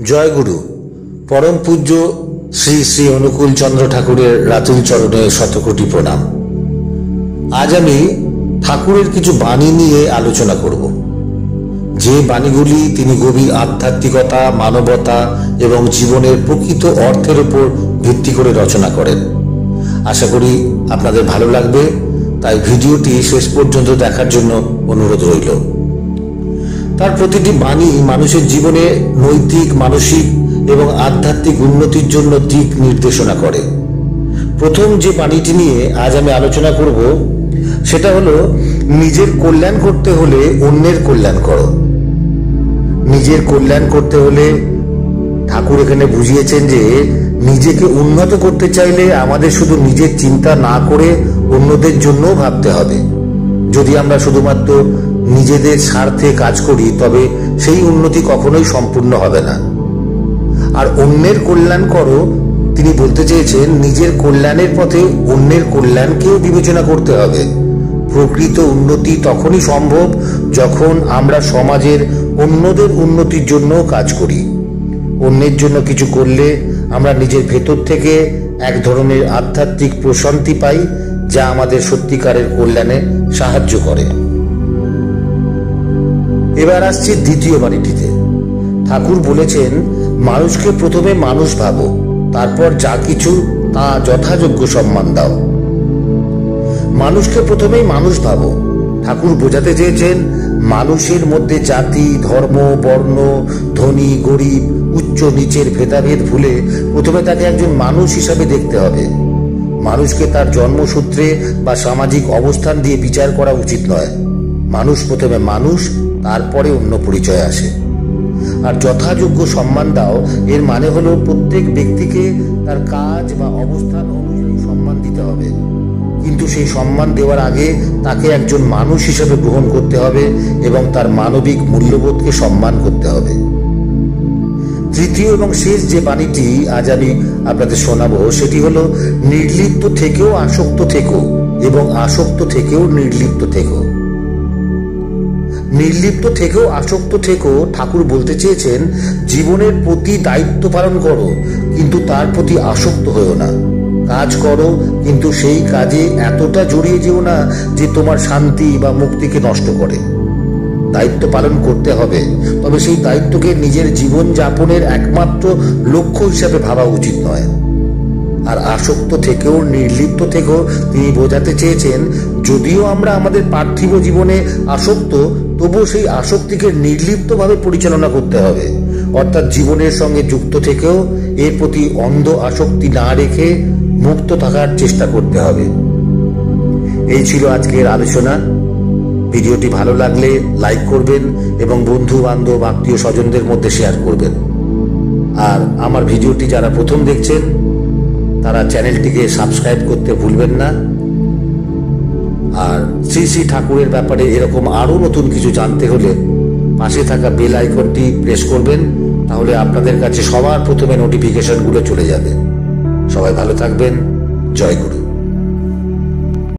জয় গুরু। পরম পূজ্য শ্রী শ্রী অনুকূল চন্দ্র ঠাকুরের রাতুল চরণে শতকোটি প্রণাম। আজ আমি ঠাকুরের কিছু বাণী নিয়ে আলোচনা করব, যে বাণীগুলি তিনি গভীর আধ্যাত্মিকতা, মানবতা এবং জীবনের প্রকৃত অর্থের উপর ভিত্তি করে রচনা করেন। আশা করি আপনাদের ভালো লাগবে, তাই ভিডিওটি শেষ পর্যন্ত দেখার জন্য অনুরোধ রইল। তার প্রতিটি বাণী মানুষের জীবনে নৈতিক, মানসিক এবং আধ্যাত্মিক উন্নতির জন্য দিক নির্দেশনা করে। প্রথম যে বাণীটি নিয়ে আজ আমি আলোচনা করব সেটা হলো, নিজের কল্যাণ করতে হলে অন্যের কল্যাণ করো। নিজের কল্যাণ করতে হলে ঠাকুর এখানে বুঝিয়েছেন যে নিজেকে উন্নত করতে চাইলে আমাদের শুধু নিজের চিন্তা না করে অন্যদের জন্য ভাবতে হবে। যদি আমরা শুধুমাত্র নিজেদের স্বার্থে কাজ করি তবে সেই উন্নতি কখনোই সম্পূর্ণ হবে না। আর অন্যের কল্যাণ করো, তিনি বলতে চেয়েছেন নিজের কল্যাণের পথে অন্যের কল্যাণকেও বিবেচনা করতে হবে। প্রকৃত উন্নতি তখনই সম্ভব যখন আমরা সমাজের অন্যদের উন্নতির জন্য কাজ করি। অন্যের জন্য কিছু করলে আমরা নিজের ভেতর থেকে এক ধরনের আধ্যাত্মিক প্রশান্তি পাই, যা আমাদের সত্যিকারের কল্যাণে সাহায্য করে। এবার আসছি দ্বিতীয় বাণীটিতে। ঠাকুর বলেছেন, মানুষকে প্রথমে মানুষ ভাবো, তারপর যা কিছু তা যথাযোগ্য সম্মান দাও। মানুষকে প্রথমেই মানুষ ভাবো। ঠাকুর বোঝাতে চেয়েছেন মানুষের মধ্যে জাতি, ধর্ম, বর্ণ, ধনী, গরিব, উচ্চ নিচের ভেদাভেদ ভুলে প্রথমে তাকে একজন মানুষ হিসাবে দেখতে হবে। মানুষকে তার জন্মসূত্রে বা সামাজিক অবস্থান দিয়ে বিচার করা উচিত নয়। মানুষ প্রথমে মানুষ, তারপরে অন্য পরিচয় আসে। আর যথাযোগ্য সম্মান দাও, এর মানে হলো প্রত্যেক ব্যক্তিকে তার কাজ বা অবস্থান অনুযায়ী সম্মান দিতে হবে, কিন্তু সেই সম্মান দেওয়ার আগে তাকে একজন মানুষ হিসেবে গ্রহণ করতে হবে এবং তার মানবিক মূল্যবোধকে সম্মান করতে হবে। তৃতীয় এবং শেষ যে বাণীটি আজ আমি আপনাদের শোনাবো সেটি হলো, নির্লিপ্ত থেকেও আসক্ত থেকো এবং আসক্ত থেকেও নির্লিপ্ত থেকো। নির্লিপ্ত থেকেও আসক্ত থেকো, ঠাকুর বলতে চেয়েছেন জীবনের প্রতি দায়িত্ব পালন করো, কিন্তু তার প্রতি আসক্ত হয়েও না। কাজ করো, কিন্তু সেই কাজে এতটা জড়িয়ে যেও না যে তোমার শান্তি বা মুক্তিকে নষ্ট করে। দায়িত্ব পালন করতে হবে, তবে সেই দায়িত্বকে নিজের জীবন যাপনের একমাত্র লক্ষ্য হিসাবে ভাবা উচিত নয়। আর আসক্ত থেকেও নির্লিপ্ত থেকেও তিনি বোঝাতে চেয়েছেন, যদিও আমরা আমাদের পার্থিব জীবনে আসক্ত, তবুও সেই আসক্তিকে নির্লিপ্তভাবে পরিচালনা করতে হবে। অর্থাৎ জীবনের সঙ্গে যুক্ত থেকেও এর প্রতি অন্ধ আসক্তি না রেখে মুক্ত থাকার চেষ্টা করতে হবে। এই ছিল আজকের আলোচনা। ভিডিওটি ভালো লাগলে লাইক করবেন এবং বন্ধু বান্ধব, আত্মীয় স্বজনদের মধ্যে শেয়ার করবেন। আর আমার ভিডিওটি যারা প্রথম দেখছেন তারা চ্যানেলটিকে সাবস্ক্রাইব করতে ভুলবেন না। আর শ্রী শ্রী ঠাকুরের ব্যাপারে এরকম আরও নতুন কিছু জানতে হলে পাশে থাকা বেল আইকনটি প্রেস করবেন, তাহলে আপনাদের কাছে সবার প্রথমে নোটিফিকেশনগুলো চলে যাবে। সবাই ভালো থাকবেন। জয় গুরু।